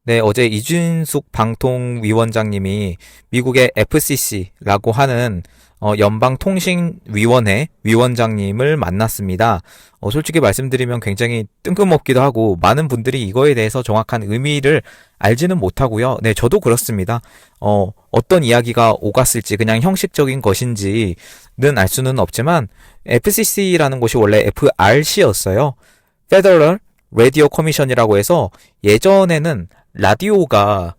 네, 어제 이준숙 방통위원장님이 미국의 FCC라고 하는 연방통신위원회 위원장님을 만났습니다. 솔직히 말씀드리면 굉장히 뜬금없기도 하고 많은 분들이 이거에 대해서 정확한 의미를 알지는 못하고요. 네, 저도 그렇습니다. 어떤 이야기가 오갔을지 그냥 형식적인 것인지는 알 수는 없지만 FCC라는 곳이 원래 FRC였어요. Federal Radio Commission이라고 해서 예전에는 라디오가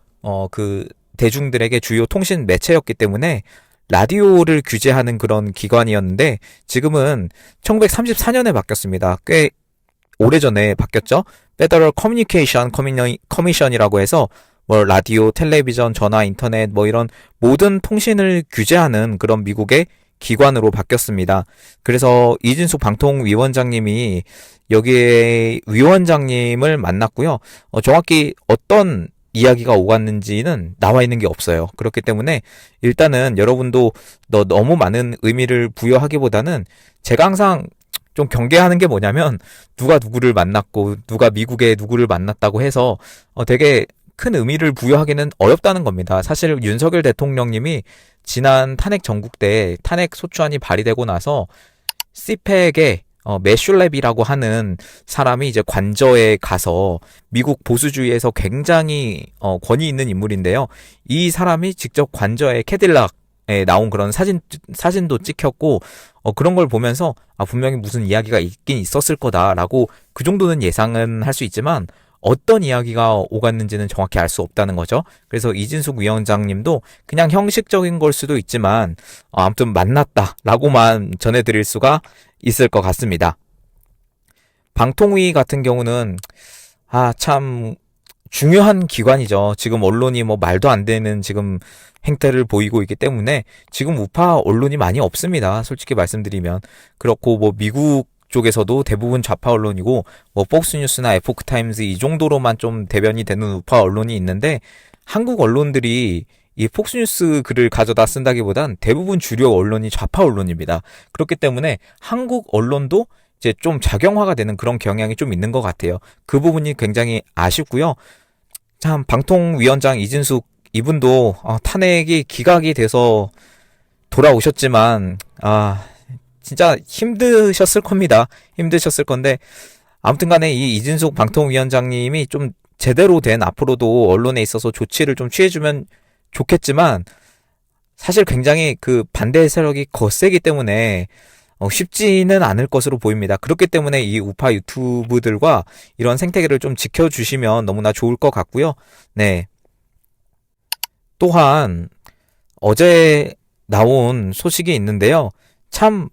그 대중들에게 주요 통신 매체였기 때문에 라디오를 규제하는 그런 기관이었는데 지금은 1934년에 바뀌었습니다. 꽤 오래전에 바뀌었죠. Federal Communication Commission이라고 해서 뭐 라디오, 텔레비전, 전화, 인터넷 뭐 이런 모든 통신을 규제하는 그런 미국의 기관으로 바뀌었습니다. 그래서 이진숙 방통위원장님이 여기에 위원장님을 만났고요. 정확히 어떤 이야기가 오갔는지는 나와 있는 게 없어요. 그렇기 때문에 일단은 여러분도 너무 많은 의미를 부여하기보다는 제가 항상 좀 경계하는 게 뭐냐면 누가 누구를 만났고 누가 미국에 누구를 만났다고 해서 되게 큰 의미를 부여하기는 어렵다는 겁니다. 사실 윤석열 대통령님이 지난 탄핵 전국 때 탄핵 소추안이 발의되고 나서 시팩에 매슐랩이라고 하는 사람이 이제 관저에 가서 미국 보수주의에서 굉장히 권위 있는 인물인데요. 이 사람이 직접 관저에 캐딜락에 나온 그런 사진도 찍혔고 그런 걸 보면서 분명히 무슨 이야기가 있긴 있었을 거다라고 그 정도는 예상은 할 수 있지만 어떤 이야기가 오갔는지는 정확히 알 수 없다는 거죠. 그래서 이진숙 위원장님도 그냥 형식적인 걸 수도 있지만 아무튼 만났다라고만 전해드릴 수가 있을 것 같습니다. 방통위 같은 경우는 참 중요한 기관이죠. 지금 언론이 뭐 말도 안 되는 지금 행태를 보이고 있기 때문에 지금 우파 언론이 많이 없습니다. 솔직히 말씀드리면. 그렇고 뭐 미국 쪽에서도 대부분 좌파 언론이고 뭐 폭스뉴스나 에포크타임즈 이 정도로만 좀 대변이 되는 우파 언론이 있는데 한국 언론들이 이 폭스뉴스 글을 가져다 쓴다기보단 대부분 주력 언론이 좌파 언론입니다. 그렇기 때문에 한국 언론도 이제 좀 작용화가 되는 그런 경향이 좀 있는 것 같아요. 그 부분이 굉장히 아쉽고요. 참 방통위원장 이진숙 이분도 탄핵이 기각이 돼서 돌아오셨지만 진짜 힘드셨을 겁니다. 힘드셨을 건데 아무튼 간에 이 이진숙 방통위원장님이 좀 제대로 된 앞으로도 언론에 있어서 조치를 좀 취해주면 좋겠지만 사실 굉장히 그 반대 세력이 거세기 때문에 쉽지는 않을 것으로 보입니다. 그렇기 때문에 이 우파 유튜브들과 이런 생태계를 좀 지켜주시면 너무나 좋을 것 같고요. 네. 또한 어제 나온 소식이 있는데요. 참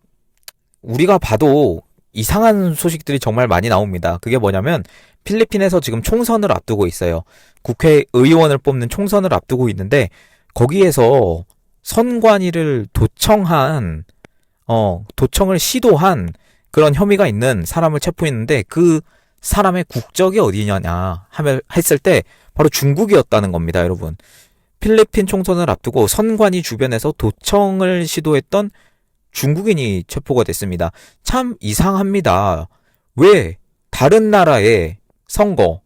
우리가 봐도 이상한 소식들이 정말 많이 나옵니다. 그게 뭐냐면 필리핀에서 지금 총선을 앞두고 있어요. 국회의원을 뽑는 총선을 앞두고 있는데 거기에서 선관위를 도청을 시도한 그런 혐의가 있는 사람을 체포했는데 그 사람의 국적이 어디냐냐 했을 때 바로 중국이었다는 겁니다, 여러분. 필리핀 총선을 앞두고 선관위 주변에서 도청을 시도했던 중국인이 체포가 됐습니다. 참 이상합니다. 왜 다른 나라의 선거,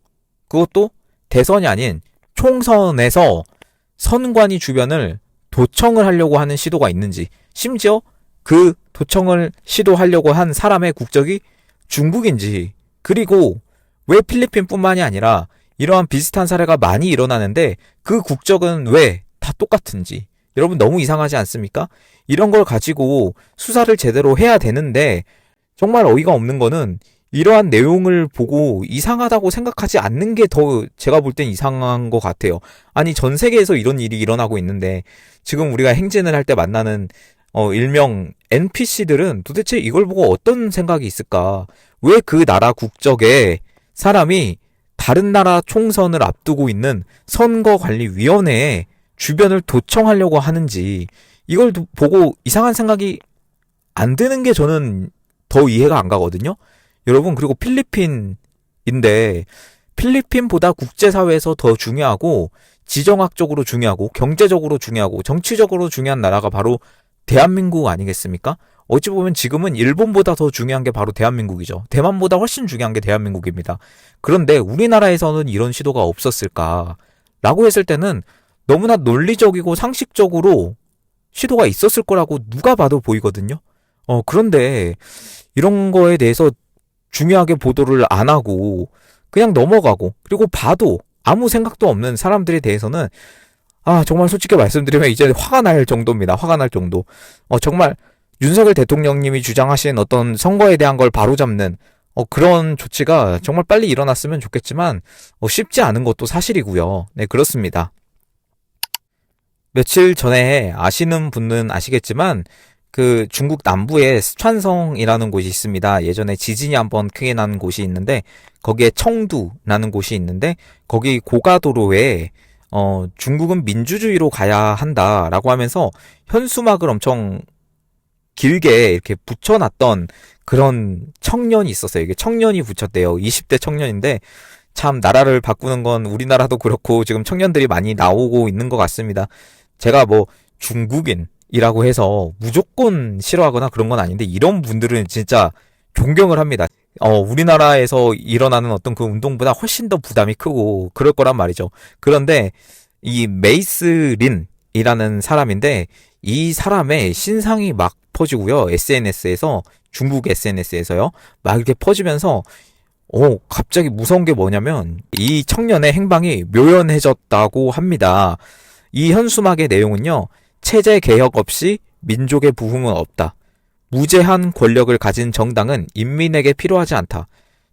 그것도 대선이 아닌 총선에서 선관위 주변을 도청을 하려고 하는 시도가 있는지, 심지어 그 도청을 시도하려고 한 사람의 국적이 중국인지, 그리고 왜 필리핀뿐만이 아니라 이러한 비슷한 사례가 많이 일어나는데 그 국적은 왜 다 똑같은지, 여러분 너무 이상하지 않습니까? 이런 걸 가지고 수사를 제대로 해야 되는데 정말 어이가 없는 거는 이러한 내용을 보고 이상하다고 생각하지 않는 게 더 제가 볼 땐 이상한 것 같아요. 아니 전 세계에서 이런 일이 일어나고 있는데 지금 우리가 행진을 할 때 만나는 일명 NPC들은 도대체 이걸 보고 어떤 생각이 있을까? 왜 그 나라 국적에 사람이 다른 나라 총선을 앞두고 있는 선거관리위원회에 주변을 도청하려고 하는지 이걸 보고 이상한 생각이 안 드는 게 저는 더 이해가 안 가거든요. 여러분 그리고 필리핀인데 필리핀보다 국제사회에서 더 중요하고 지정학적으로 중요하고 경제적으로 중요하고 정치적으로 중요한 나라가 바로 대한민국 아니겠습니까? 어찌 보면 지금은 일본보다 더 중요한 게 바로 대한민국이죠. 대만보다 훨씬 중요한 게 대한민국입니다. 그런데 우리나라에서는 이런 시도가 없었을까? 라고 했을 때는 너무나 논리적이고 상식적으로 시도가 있었을 거라고 누가 봐도 보이거든요. 그런데 이런 거에 대해서 중요하게 보도를 안 하고 그냥 넘어가고, 그리고 봐도 아무 생각도 없는 사람들에 대해서는 정말 솔직히 말씀드리면 이제 화가 날 정도입니다. 화가 날 정도. 정말 윤석열 대통령님이 주장하신 어떤 선거에 대한 걸 바로잡는 그런 조치가 정말 빨리 일어났으면 좋겠지만 쉽지 않은 것도 사실이고요. 네, 그렇습니다. 며칠 전에 아시는 분은 아시겠지만 그 중국 남부에 스촨성이라는 곳이 있습니다. 예전에 지진이 한번 크게 난 곳이 있는데 거기에 청두라는 곳이 있는데 거기 고가도로에 중국은 민주주의로 가야 한다라고 하면서 현수막을 엄청 길게 이렇게 붙여놨던 그런 청년이 있었어요. 이게 청년이 붙였대요. 20대 청년인데 참 나라를 바꾸는 건 우리나라도 그렇고 지금 청년들이 많이 나오고 있는 것 같습니다. 제가 뭐 중국인이라고 해서 무조건 싫어하거나 그런 건 아닌데 이런 분들은 진짜 존경을 합니다. 우리나라에서 일어나는 어떤 그 운동보다 훨씬 더 부담이 크고 그럴 거란 말이죠. 그런데 이 메이스린이라는 사람인데 이 사람의 신상이 막 퍼지고요. SNS에서, 중국 SNS에서요. 막 이렇게 퍼지면서 갑자기 무서운 게 뭐냐면 이 청년의 행방이 묘연해졌다고 합니다. 이 현수막의 내용은요. 체제 개혁 없이 민족의 부흥은 없다. 무제한 권력을 가진 정당은 인민에게 필요하지 않다.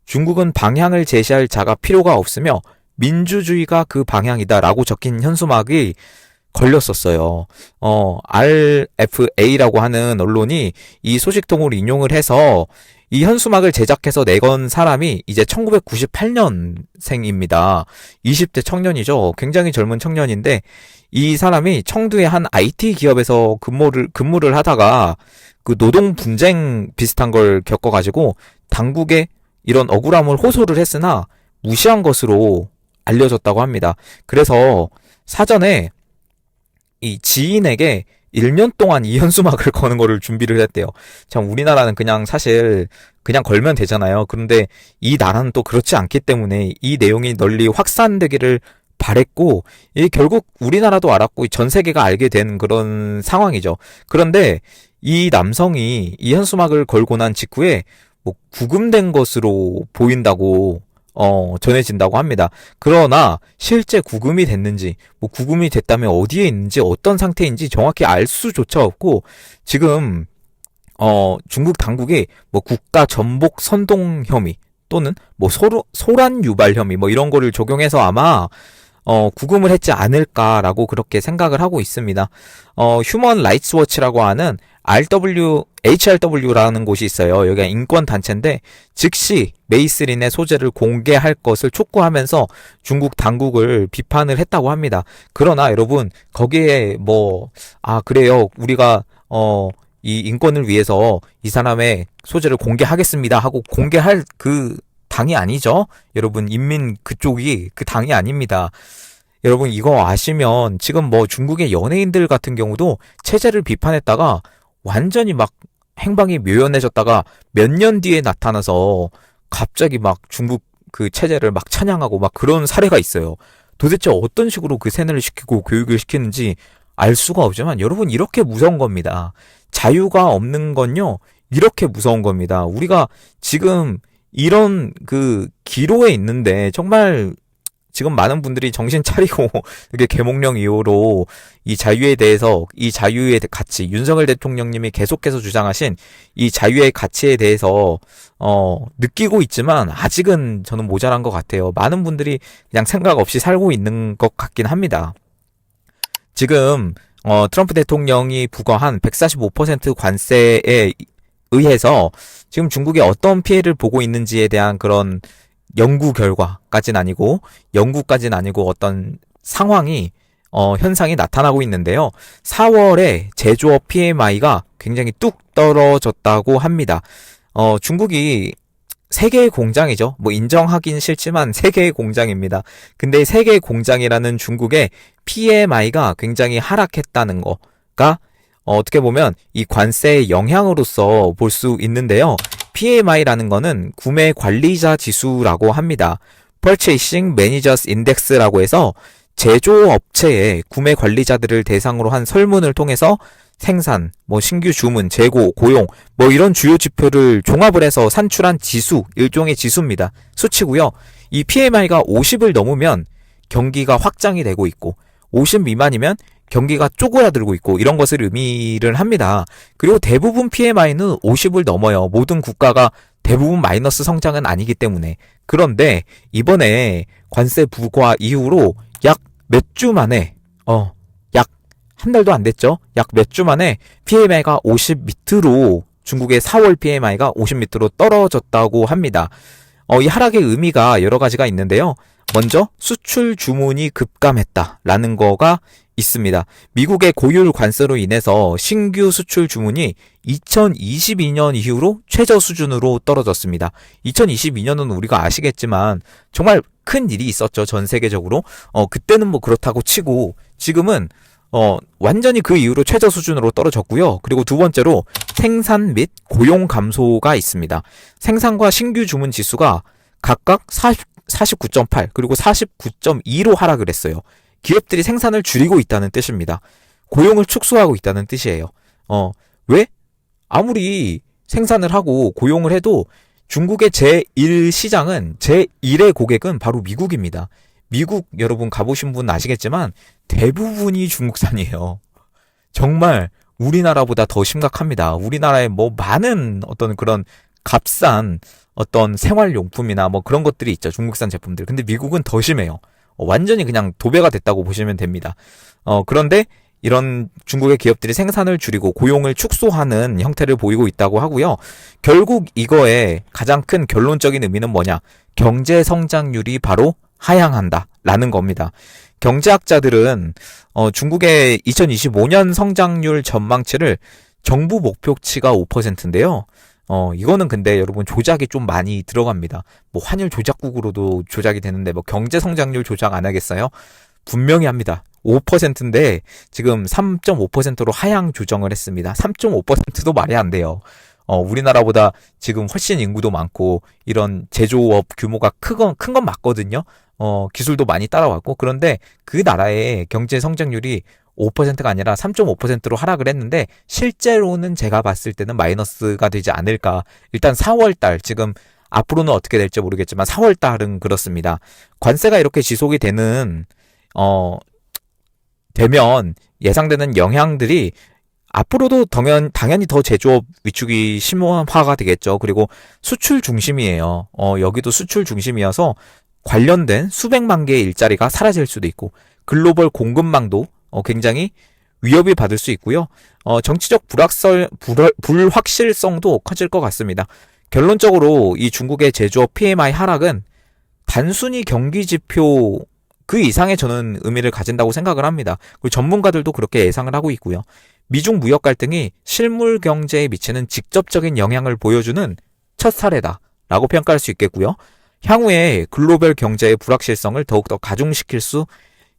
중국은 방향을 제시할 자가 필요가 없으며 민주주의가 그 방향이다 라고 적힌 현수막이 걸렸었어요. RFA라고 하는 언론이 이 소식통을 인용을 해서 이 현수막을 제작해서 내건 사람이 이제 1998년생입니다. 20대 청년이죠. 굉장히 젊은 청년인데 이 사람이 청두의 한 IT 기업에서 근무를 하다가 그 노동 분쟁 비슷한 걸 겪어가지고 당국에 이런 억울함을 호소를 했으나 무시한 것으로 알려졌다고 합니다. 그래서 사전에 이 지인에게 1년 동안 이 현수막을 거는 거를 준비를 했대요. 참 우리나라는 그냥 사실 그냥 걸면 되잖아요. 그런데 이 나라는 또 그렇지 않기 때문에 이 내용이 널리 확산되기를 바랬고 이 결국 우리나라도 알았고 전 세계가 알게 된 그런 상황이죠. 그런데 이 남성이 이 현수막을 걸고 난 직후에 뭐 구금된 것으로 보인다고 전해진다고 합니다. 그러나 실제 구금이 됐는지, 뭐 구금이 됐다면 어디에 있는지, 어떤 상태인지 정확히 알 수조차 없고 지금 중국 당국이 뭐 국가 전복 선동 혐의 또는 뭐 소란 유발 혐의 뭐 이런 거를 적용해서 아마 구금을 했지 않을까라고 그렇게 생각을 하고 있습니다. 휴먼 라이츠 워치라고 하는 HRW라는 곳이 있어요. 여기가 인권 단체인데 즉시 메이스린의 소재를 공개할 것을 촉구하면서 중국 당국을 비판을 했다고 합니다. 그러나 여러분 거기에 그래요. 우리가 이 인권을 위해서 이 사람의 소재를 공개하겠습니다 하고 공개할 그 당이 아니죠. 여러분 인민 그쪽이 그 당이 아닙니다. 여러분 이거 아시면 지금 뭐 중국의 연예인들 같은 경우도 체제를 비판했다가 완전히 막 행방이 묘연해졌다가 몇 년 뒤에 나타나서 갑자기 막 중국 그 체제를 막 찬양하고 막 그런 사례가 있어요. 도대체 어떤 식으로 그 세뇌를 시키고 교육을 시키는지 알 수가 없지만 여러분 이렇게 무서운 겁니다. 자유가 없는 건요 이렇게 무서운 겁니다. 우리가 지금 이런 그 기로에 있는데 정말 지금 많은 분들이 정신 차리고 이렇게 계몽령 이후로 이 자유에 대해서 이 자유의 가치 윤석열 대통령님이 계속해서 주장하신 이 자유의 가치에 대해서 느끼고 있지만 아직은 저는 모자란 것 같아요. 많은 분들이 그냥 생각 없이 살고 있는 것 같긴 합니다. 지금 트럼프 대통령이 부과한 145% 관세에 의해서 지금 중국이 어떤 피해를 보고 있는지에 대한 그런 연구까지는 아니고 어떤 상황이 현상이 나타나고 있는데요. 4월에 제조업 PMI가 굉장히 뚝 떨어졌다고 합니다. 중국이 세계의 공장이죠. 뭐 인정하긴 싫지만 세계의 공장입니다. 근데 세계의 공장이라는 중국의 PMI가 굉장히 하락했다는 거가 어떻게 보면 이 관세의 영향으로서 볼 수 있는데요. PMI라는 거는 구매 관리자 지수라고 합니다. Purchasing Managers Index라고 해서 제조업체의 구매 관리자들을 대상으로 한 설문을 통해서 생산, 신규 주문, 재고, 고용, 이런 주요 지표를 종합을 해서 산출한 지수, 일종의 지수입니다. 수치고요. 이 PMI가 50을 넘으면 경기가 확장이 되고 있고, 50 미만이면 경기가 쪼그라들고 있고, 이런 것을 의미를 합니다. 그리고 대부분 PMI는 50을 넘어요. 모든 국가가 대부분 마이너스 성장은 아니기 때문에. 그런데 이번에 관세 부과 이후로 약 몇 주 만에, 약 한 달도 안 됐죠? 약 몇 주 만에 PMI가 50 밑으로, 중국의 4월 PMI가 50 밑으로 떨어졌다고 합니다. 이 하락의 의미가 여러 가지가 있는데요. 먼저 수출 주문이 급감했다라는 거가 있습니다. 미국의 고율 관세로 인해서 신규 수출 주문이 2022년 이후로 최저 수준으로 떨어졌습니다. 2022년은 우리가 아시겠지만 정말 큰 일이 있었죠. 전 세계적으로. 그때는 그렇다고 치고 지금은 완전히 그 이후로 최저 수준으로 떨어졌고요. 그리고 두 번째로 생산 및 고용 감소가 있습니다. 생산과 신규 주문 지수가 각각 49.8 그리고 49.2로 하락을 했어요. 기업들이 생산을 줄이고 있다는 뜻입니다. 고용을 축소하고 있다는 뜻이에요. 왜? 아무리 생산을 하고 고용을 해도 중국의 제1 시장은 제1의 고객은 바로 미국입니다. 미국 여러분 가보신 분 아시겠지만 대부분이 중국산이에요. 정말 우리나라보다 더 심각합니다. 우리나라에 많은 어떤 그런 값싼 어떤 생활용품이나 그런 것들이 있죠. 중국산 제품들. 근데 미국은 더 심해요. 완전히 그냥 도배가 됐다고 보시면 됩니다. 그런데 이런 중국의 기업들이 생산을 줄이고 고용을 축소하는 형태를 보이고 있다고 하고요. 결국 이거의 가장 큰 결론적인 의미는 뭐냐? 경제 성장률이 바로 하향한다라는 겁니다. 경제학자들은 중국의 2025년 성장률 전망치를 정부 목표치가 5%인데요. 이거는 근데 여러분 조작이 좀 많이 들어갑니다. 환율 조작국으로도 조작이 되는데 경제 성장률 조작 안 하겠어요? 분명히 합니다. 5%인데 지금 3.5%로 하향 조정을 했습니다. 3.5%도 말이 안 돼요. 우리나라보다 지금 훨씬 인구도 많고 이런 제조업 규모가 큰 건 맞거든요. 기술도 많이 따라왔고 그런데 그 나라의 경제 성장률이 5%가 아니라 3.5%로 하락을 했는데 실제로는 제가 봤을 때는 마이너스가 되지 않을까. 일단 4월달 지금 앞으로는 어떻게 될지 모르겠지만 4월달은 그렇습니다. 관세가 이렇게 지속이 되면 예상되는 영향들이 앞으로도 당연히 더 제조업 위축이 심화가 되겠죠. 그리고 수출 중심이에요. 여기도 수출 중심이어서 관련된 수백만 개의 일자리가 사라질 수도 있고 글로벌 공급망도 굉장히 위협이 받을 수 있고요. 정치적 불확실성도 커질 것 같습니다. 결론적으로 이 중국의 제조업 PMI 하락은 단순히 경기 지표 그 이상의 저는 의미를 가진다고 생각을 합니다. 그리고 전문가들도 그렇게 예상을 하고 있고요. 미중 무역 갈등이 실물 경제에 미치는 직접적인 영향을 보여주는 첫 사례다라고 평가할 수 있겠고요. 향후에 글로벌 경제의 불확실성을 더욱더 가중시킬 수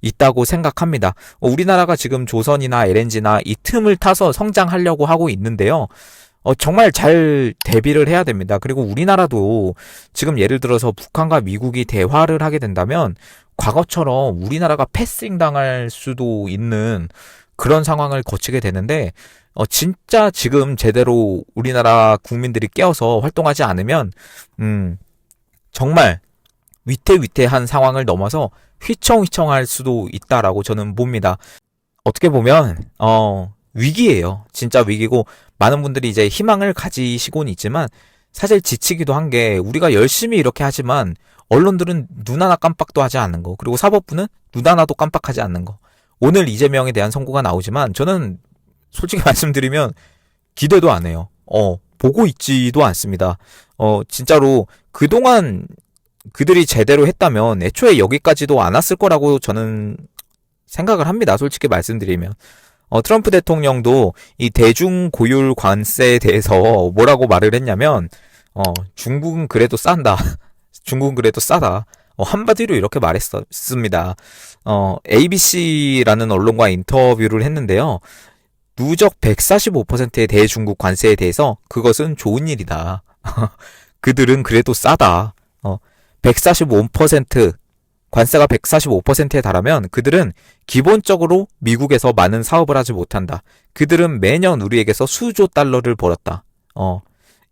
있다고 생각합니다. 우리나라가 지금 조선이나 LNG나 이 틈을 타서 성장하려고 하고 있는데요. 정말 잘 대비를 해야 됩니다. 그리고 우리나라도 지금 예를 들어서 북한과 미국이 대화를 하게 된다면 과거처럼 우리나라가 패싱 당할 수도 있는 그런 상황을 거치게 되는데 진짜 지금 제대로 우리나라 국민들이 깨어서 활동하지 않으면 정말 위태위태한 상황을 넘어서 휘청휘청할 수도 있다라고 저는 봅니다. 어떻게 보면 위기예요. 진짜 위기고 많은 분들이 이제 희망을 가지시곤 있지만 사실 지치기도 한 게 우리가 열심히 이렇게 하지만 언론들은 눈 하나 깜빡도 하지 않는 거, 그리고 사법부는 눈 하나도 깜빡하지 않는 거. 오늘 이재명에 대한 선고가 나오지만 저는 솔직히 말씀드리면 기대도 안 해요. 보고 있지도 않습니다. 진짜로 그동안 그들이 제대로 했다면 애초에 여기까지도 안 왔을 거라고 저는 생각을 합니다. 솔직히 말씀드리면. 트럼프 대통령도 이 대중 고율 관세에 대해서 뭐라고 말을 했냐면, 중국은 그래도 싼다. 중국은 그래도 싸다. 한마디로 이렇게 말했습니다. ABC라는 언론과 인터뷰를 했는데요. 누적 145%의 대중국 관세에 대해서 그것은 좋은 일이다. 그들은 그래도 싸다. 145% 관세가 145%에 달하면 그들은 기본적으로 미국에서 많은 사업을 하지 못한다. 그들은 매년 우리에게서 수조 달러를 벌었다.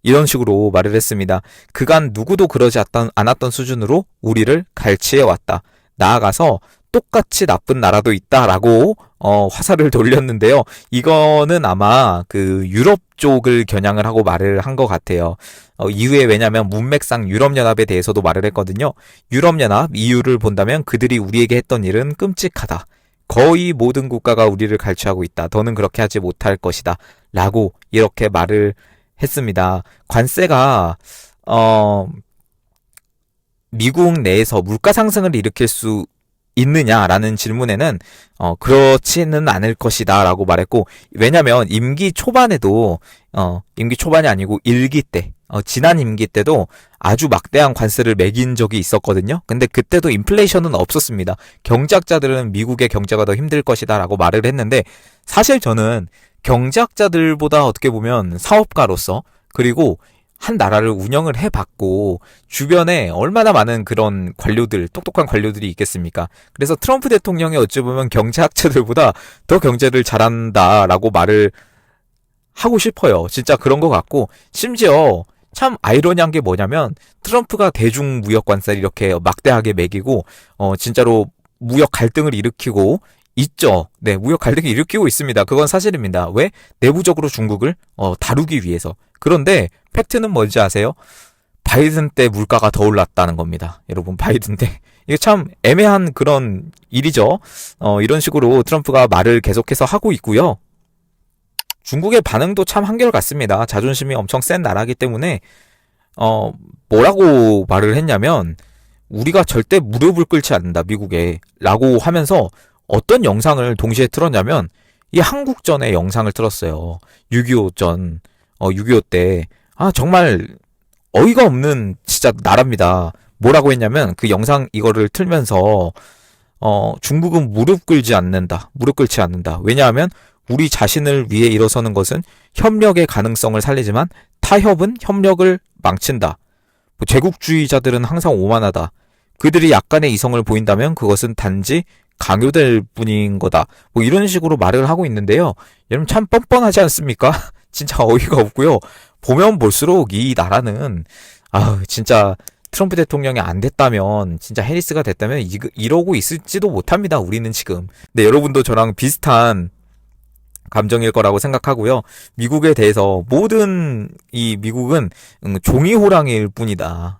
이런 식으로 말을 했습니다. 그간 누구도 그러지 않았던 수준으로 우리를 갈취해 왔다. 나아가서 똑같이 나쁜 나라도 있다라고 화살을 돌렸는데요. 이거는 아마 그 유럽 쪽을 겨냥을 하고 말을 한 것 같아요. 이후에 왜냐하면 문맥상 유럽연합에 대해서도 말을 했거든요. 유럽연합, EU를 본다면 그들이 우리에게 했던 일은 끔찍하다. 거의 모든 국가가 우리를 갈취하고 있다. 더는 그렇게 하지 못할 것이다. 라고 이렇게 말을 했습니다. 관세가 미국 내에서 물가 상승을 일으킬 수 있느냐라는 질문에는 그렇지는 않을 것이다 라고 말했고, 왜냐면 임기 초반에도 임기 초반이 아니고 일기 때 지난 임기 때도 아주 막대한 관세를 매긴 적이 있었거든요. 근데 그때도 인플레이션은 없었습니다. 경제학자들은 미국의 경제가 더 힘들 것이다 라고 말을 했는데, 사실 저는 경제학자들보다 어떻게 보면 사업가로서, 그리고 한 나라를 운영을 해봤고 주변에 얼마나 많은 그런 관료들, 똑똑한 관료들이 있겠습니까? 그래서 트럼프 대통령이 어찌 보면 경제학자들보다 더 경제를 잘한다라고 말을 하고 싶어요. 진짜 그런 것 같고, 심지어 참 아이러니한 게 뭐냐면 트럼프가 대중 무역 관세를 이렇게 막대하게 매기고 진짜로 무역 갈등을 일으키고 있죠. 네, 무역 갈등을 일으키고 있습니다. 그건 사실입니다. 왜? 내부적으로 중국을 다루기 위해서. 그런데 팩트는 뭔지 아세요? 바이든 때 물가가 더 올랐다는 겁니다. 여러분, 바이든 때. 이게 참 애매한 그런 일이죠. 이런 식으로 트럼프가 말을 계속해서 하고 있고요. 중국의 반응도 참 한결같습니다. 자존심이 엄청 센 나라이기 때문에 뭐라고 말을 했냐면, 우리가 절대 무릎을 꿇지 않는다, 미국에 라고 하면서 어떤 영상을 동시에 틀었냐면 이 한국전의 영상을 틀었어요. 6.25전 6.25 때 정말 어이가 없는 진짜 나라입니다. 뭐라고 했냐면, 그 영상 이거를 틀면서 중국은 무릎 꿇지 않는다. 왜냐하면 우리 자신을 위해 일어서는 것은 협력의 가능성을 살리지만 타협은 협력을 망친다. 제국주의자들은 항상 오만하다. 그들이 약간의 이성을 보인다면 그것은 단지 강요될 뿐인 거다. 이런 식으로 말을 하고 있는데요. 여러분, 참 뻔뻔하지 않습니까? 진짜 어이가 없고요. 보면 볼수록 이 나라는 진짜 트럼프 대통령이 안 됐다면, 진짜 해리스가 됐다면 이러고 있을지도 못합니다. 우리는 지금. 네, 여러분도 저랑 비슷한 감정일 거라고 생각하고요. 미국에 대해서 미국은 종이 호랑이일 뿐이다.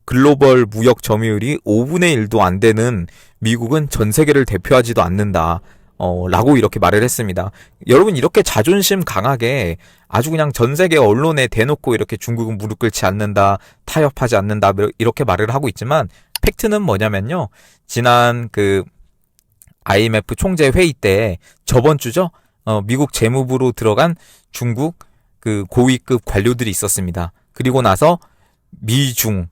글로벌 무역 점유율이 5분의 1도 안 되는 미국은 전 세계를 대표하지도 않는다. 라고 이렇게 말을 했습니다. 여러분, 이렇게 자존심 강하게 아주 그냥 전 세계 언론에 대놓고 이렇게 중국은 무릎 꿇지 않는다, 타협하지 않는다, 이렇게 말을 하고 있지만, 팩트는 뭐냐면요. 지난 그 IMF 총재 회의 때 저번 주죠. 미국 재무부로 들어간 중국 그 고위급 관료들이 있었습니다. 그리고 나서 미중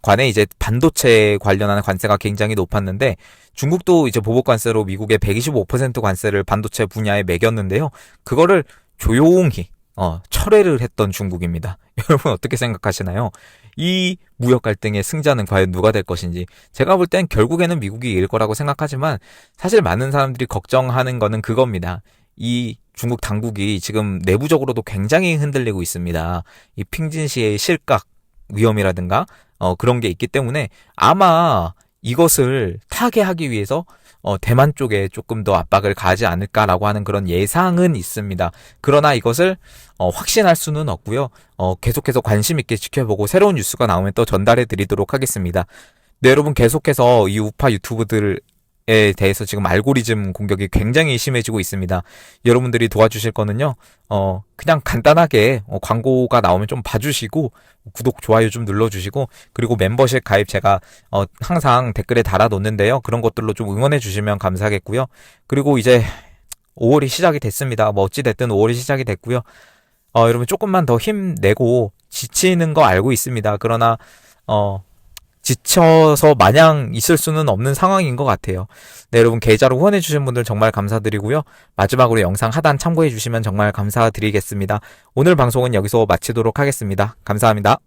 관에 이제 반도체 관련한 관세가 굉장히 높았는데, 중국도 이제 보복 관세로 미국의 125% 관세를 반도체 분야에 매겼는데요. 그거를 조용히 철회를 했던 중국입니다. 여러분, 어떻게 생각하시나요? 이 무역 갈등의 승자는 과연 누가 될 것인지. 제가 볼 땐 결국에는 미국이 이길 거라고 생각하지만, 사실 많은 사람들이 걱정하는 거는 그겁니다. 이 중국 당국이 지금 내부적으로도 굉장히 흔들리고 있습니다. 이 핑진시의 실각 위험이라든가 그런 게 있기 때문에 아마 이것을 타개하기 위해서 대만 쪽에 조금 더 압박을 가하지 않을까라고 하는 그런 예상은 있습니다. 그러나 이것을 확신할 수는 없고요. 계속해서 관심 있게 지켜보고 새로운 뉴스가 나오면 또 전달해 드리도록 하겠습니다. 네, 여러분, 계속해서 이 우파 유튜브들에 대해서 지금 알고리즘 공격이 굉장히 심해지고 있습니다. 여러분들이 도와주실 거는요, 그냥 간단하게 광고가 나오면 좀 봐주시고, 구독, 좋아요 좀 눌러주시고, 그리고 멤버십 가입 제가 항상 댓글에 달아놓는데요. 그런 것들로 좀 응원해 주시면 감사하겠고요. 그리고 이제 5월이 시작이 됐습니다. 어찌됐든 5월이 시작이 됐고요. 여러분, 조금만 더 힘내고 지치는 거 알고 있습니다. 그러나 지쳐서 마냥 있을 수는 없는 상황인 것 같아요. 네, 여러분 계좌로 후원해주신 분들 정말 감사드리고요. 마지막으로 영상 하단 참고해주시면 정말 감사드리겠습니다. 오늘 방송은 여기서 마치도록 하겠습니다. 감사합니다.